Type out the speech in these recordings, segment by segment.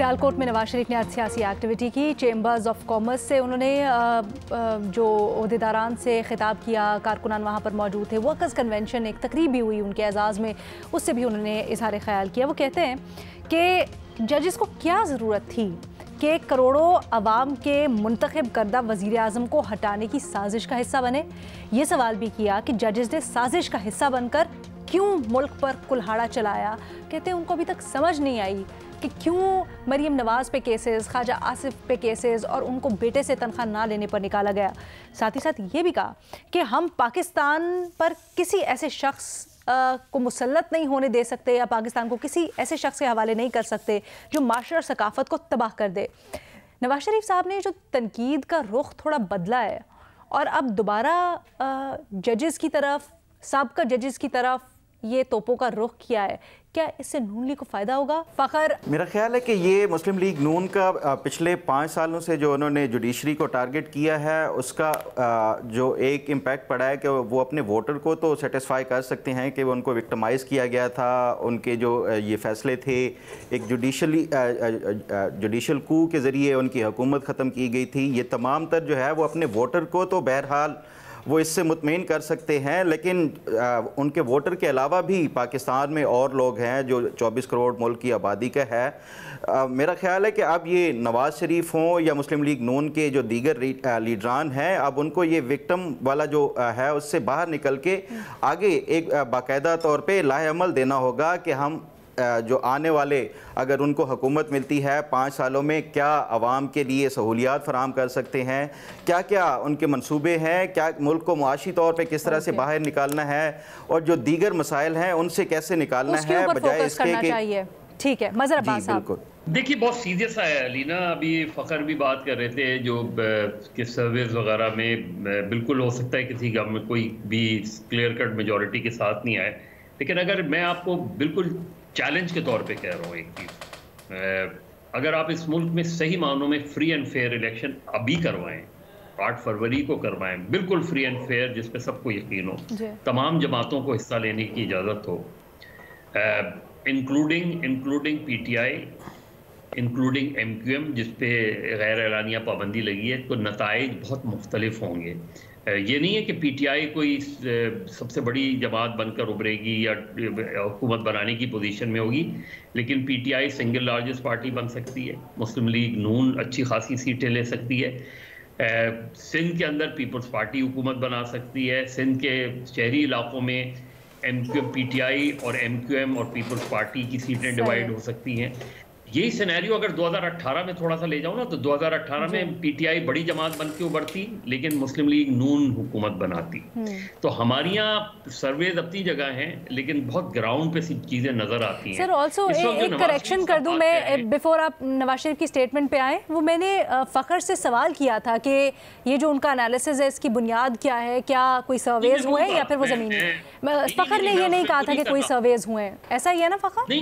सियालकोट में नवाज शरीफ ने आज सियासी एक्टिविटी की। चेंबर्स ऑफ कॉमर्स से उन्होंने जो ओहदेदारान से खिताब किया, कारकुनान वहाँ पर मौजूद थे। वर्कर्स कन्वेंशन एक तकरीब भी हुई उनके एजाज़ में, उससे भी उन्होंने इजहार ख्याल किया। वो कहते हैं कि जजेस को क्या ज़रूरत थी कि करोड़ों अवाम के मुंतखब करदा वज़ीर आज़म को हटाने की साजिश का हिस्सा बने। ये सवाल भी किया कि जजेस ने साजिश का हिस्सा बनकर क्यों मुल्क पर कुल्हाड़ा चलाया। कहते हैं उनको अभी तक समझ नहीं आई कि क्यों मरीम नवाज पे केसेस, ख्वाजा आसिफ पे केसेस और उनको बेटे से तनख्वाह ना लेने पर निकाला गया। साथ ही साथ ये भी कहा कि हम पाकिस्तान पर किसी ऐसे शख्स को मुसल्लत नहीं होने दे सकते या पाकिस्तान को किसी ऐसे शख्स के हवाले नहीं कर सकते जो माशरा और सकाफत को तबाह कर दे। नवाज शरीफ साहब ने जो तनकीद का रुख थोड़ा बदला है और अब दोबारा जजेस की तरफ, साबका जजेस की तरफ ये तोपों का रुख किया है। क्या इससे नून लीग को फ़ायदा होगा? फ़खर, मेरा ख्याल है कि ये मुस्लिम लीग नून का पिछले 5 सालों से जो उन्होंने जुडिशरी को टारगेट किया है उसका जो एक इम्पैक्ट पड़ा है कि वो अपने वोटर को तो सेटिस्फाई कर सकते हैं कि वो उनको विक्टिमाइज़ किया गया था। उनके जो ये फैसले थे, एक जुडिशल कू के ज़रिए उनकी हुकूमत ख़त्म की गई थी। ये तमाम तर जो है वो अपने वोटर को तो बहरहाल वो इससे मुतमईन कर सकते हैं, लेकिन उनके वोटर के अलावा भी पाकिस्तान में और लोग हैं जो 24 करोड़ मुल्क की आबादी का है। मेरा ख्याल है कि अब ये नवाज़ शरीफ हों या मुस्लिम लीग नून के जो दीगर लीडरान हैं, अब उनको ये विक्टिम वाला जो है उससे बाहर निकल के आगे एक बाकायदा तौर पर लाहेअमल देना होगा कि हम जो आने वाले अगर उनको हुकूमत मिलती है 5 सालों में क्या आवाम के लिए सहूलियात फराम कर सकते हैं, क्या क्या उनके मंसूबे हैं, क्या मुल्क को मुआशी तौर पे किस तरह से बाहर निकालना है और जो दीगर मसाइल हैं उनसे कैसे निकालना है, बजाय इसके कि ठीक है। मज़र अब्बास साहब, देखिए बहुत सीधे सा है अलीना, अभी फ़खर भी बात कर रहे थे जो कि सर्विस वगैरह में बिल्कुल हो सकता है किसी गवर्नमेंट कोई भी क्लियर कट मेजॉरिटी के साथ नहीं आए, लेकिन अगर मैं आपको बिल्कुल चैलेंज के तौर पे कह रहा हूँ एक चीज़, अगर आप इस मुल्क में सही मानों में फ्री एंड फेयर इलेक्शन अभी करवाएं, 8 फरवरी को करवाएं, बिल्कुल फ्री एंड फेयर जिस पे सबको यकीन हो, तमाम जमातों को हिस्सा लेने की इजाज़त हो, इंक्लूडिंग PTI, इंक्लूडिंग MQM जिस पे गैर एलानिया पाबंदी लगी है, तो नताइज बहुत मुख्तलिफ होंगे। ये नहीं है कि PTI कोई सबसे बड़ी जमात बनकर उभरेगी या हुकूमत बनाने की पोजीशन में होगी, लेकिन PTI सिंगल लार्जेस्ट पार्टी बन सकती है, मुस्लिम लीग नून अच्छी खासी सीटें ले सकती है, सिंध के अंदर पीपल्स पार्टी हुकूमत बना सकती है, सिंध के शहरी इलाकों में PTI और MQM और पीपल्स पार्टी की सीटें डिवाइड हो सकती हैं। यही सिनेरियो अगर 2018 में थोड़ा सा ले जाऊं ना, तो 2018 में PTI बड़ी जमात बन के उभरती लेकिन मुस्लिम लीग नून हुकूमत बनाती। तो हमारी यहाँ सर्वेज अपनी जगह हैं लेकिन बहुत ग्राउंड पे सी चीजें नजर आती हैं। सर ऑल्सो एक करेक्शन कर दूं मैं बिफोर आप नवाज शरीफ की स्टेटमेंट पे आए, वो मैंने फ़खर से सवाल किया था कि ये जो उनका एनालिसिस है इसकी बुनियाद क्या है, क्या कोई सर्वेज हुए या फिर वो ज़मीनी? फ़खर ने ये नहीं कहा था कि कोई सर्वेज हुए, ऐसा ही है ना फ़खर?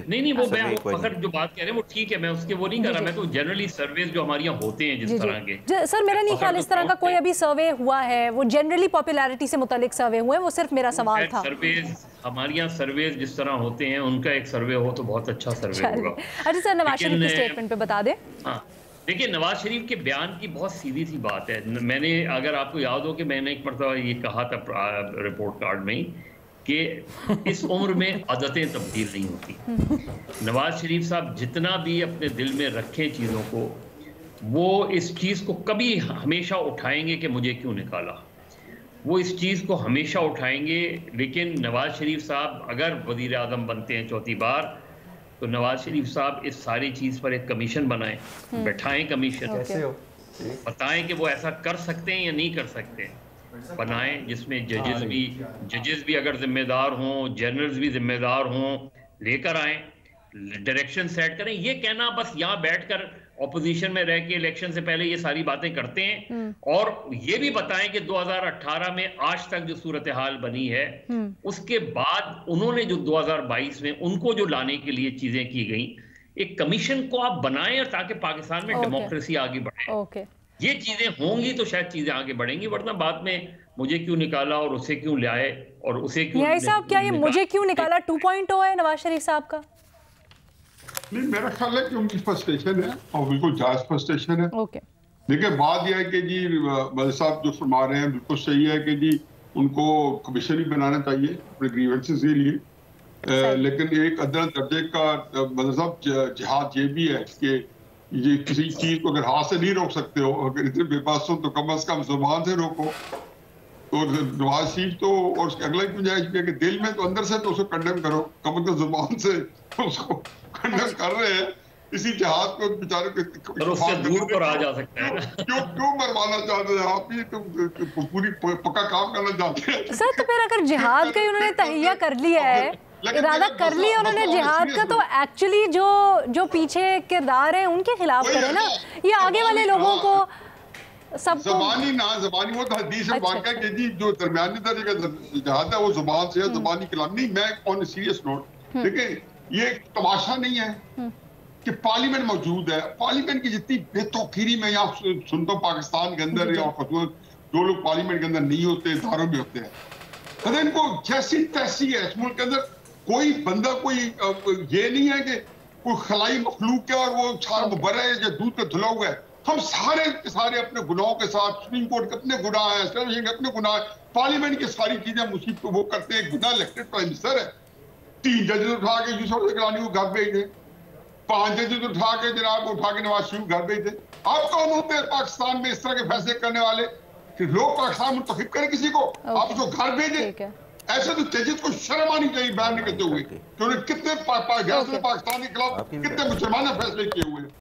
नहीं, वो फखर जो बात कह रहे हैं वो ठीक है, मैं उसके वो नहीं कर रहा, मैं तो जनरली सर्वेज जो हमारे यहाँ होते हैं जिस तरह के। सर मेरा नहीं ख्याल इस तरह का कोई अभी सर्वे हुआ है, वो जनरली पॉपुलैरिटी से मुतालिक सर्वे हुए, वो सिर्फ मेरा सवाल था। सर्वेज हमारे यहाँ सर्वेज जिस तरह होते हैं उनका एक सर्वे हो तो बहुत अच्छा सर्वे होगा। अच्छा सर, नवाज शरीफ की स्टेटमेंट पे बता दें। हाँ देखिए, नवाज शरीफ के बयान की बहुत सीधी सी बात है। मैंने, अगर आपको याद हो कि मैंने एक मरतबा ये कहा था रिपोर्ट कार्ड में कि इस उम्र में आदतें तब्दील नहीं होती। नवाज शरीफ साहब जितना भी अपने दिल में रखें चीज़ों को, वो इस चीज़ को कभी हमेशा उठाएंगे कि मुझे क्यों निकाला, वो इस चीज़ को हमेशा उठाएंगे। लेकिन नवाज शरीफ साहब अगर वज़ीर आज़म बनते हैं 4थी बार, तो नवाज शरीफ साहब इस सारी चीज़ पर एक कमीशन बनाएं, बैठाएं कमीशन, बताएं कि वो ऐसा कर सकते हैं या नहीं कर सकते, बनाएं जिसमें जजेस भी अगर जिम्मेदार हों, जनरल्स भी जिम्मेदार हों, लेकर आएं, डायरेक्शन सेट करें। ये कहना बस यहाँ बैठकर ऑपोजिशन में रह के इलेक्शन से पहले ये सारी बातें करते हैं, और ये भी बताएं कि 2018 में आज तक जो सूरत हाल बनी है उसके बाद उन्होंने जो 2022 में उनको जो लाने के लिए चीजें की गई, एक कमीशन को आप बनाएं और ताकि पाकिस्तान में डेमोक्रेसी आगे बढ़े। ये चीजें होंगी तो शायद चीजें आगे बढ़ेंगी, वरना बाद में मुझे क्यों निकाला और उसे क्यों लाए और उसे क्यों। साहब क्या ये मुझे क्यों निकाला 2.0 है नवाज शरीफ साहब का? नहीं, मेरा ख्याल है कि उनकी फ्रस्ट्रेशन है और बिल्कुल जायज फ्रस्ट्रेशन है। ओके, देखिए बात यह है कि जी मलिक साहब जो फरमा रहे हैं बिल्कुल सही है कि जी उनको कमीशन भी बनाना चाहिए अपने ग्रीवेंसेस के लिए, लेकिन एक अदना दर्जे का मतलब जिहाद ये भी है कि ये किसी चीज को अगर हाथ से नहीं रोक सकते हो, अगर इतने बेबस हो तो कम से कम जुबान से रोको। तो नवाज शरीफ तो और उसके अगला गुंजाइश भी है कि दिल में तो अंदर से तो उसको कंडेम करो, कम से कम जुबान से उसको कंडेम कर रहे हैं। इसी जहाज को बेचारे और उससे दूर पर आ जा सकता है ना। क्यों मरवाना चाहते हैं आप? ही तो पूरी पक्का काम करना चाहते हैं सर। तो फिर अगर जिहाद का ही उन्होंने तहिया कर लिया है, इरादा कर लिया उन्होंने जिहाद का, तो एक्चुअली जो पीछे किरदार है उनके खिलाफ करे ना, ये आगे वाले लोगों को सबको ज़बानी वो तो हदीस है वाक़या कि जी जो दरमियानी दर्जे का जिहाद है वो ज़ुबान से है, ज़बानी कलाम नहीं। मैं ऑन ए सीरियस नोट देखिए, ये तमाशा नहीं है कि पार्लियामेंट मौजूद है। पार्लियामेंट की जितनी बेतौकीरी में यहाँ सुनता हूँ पाकिस्तान के अंदर या जो लोग पार्लियामेंट के अंदर नहीं होते, इदारों में होते हैं, अरे इनको जैसी तैसी है। इस मुल्क के अंदर कोई बंदा कोई ये नहीं है कि कोई खलाई मखलूक है और वो सारा मुबर्रा है या दूध का धुला हुआ है। हम सारे सारे अपने गुनाहों के साथ, सुप्रीम कोर्ट के अपने गुनाह हैं, के अपने गुनाह, पार्लियामेंट की सारी चीजें मुसीबत वो करते हैं। गुनाह इलेक्टेड प्राइम मिनिस्टर है, 3 जजेस उठा के यूसुफ गिलानी को घर भेज दे, 5 जजेस उठा के जनाब उठा के नवाज शरीफ घर भेज दे। आप कौन होते हैं पाकिस्तान में इस तरह के फैसले करने वाले कि लोग पाकिस्तान मुंतखब करें किसी को, आप उसको घर भेजें? ऐसे तो जजेस को शर्म आनी चाहिए बाहर निकलते हुए कि उन्हें कितने पाकिस्तान के खिलाफ कितने मुसलमान फैसले किए हुए हैं।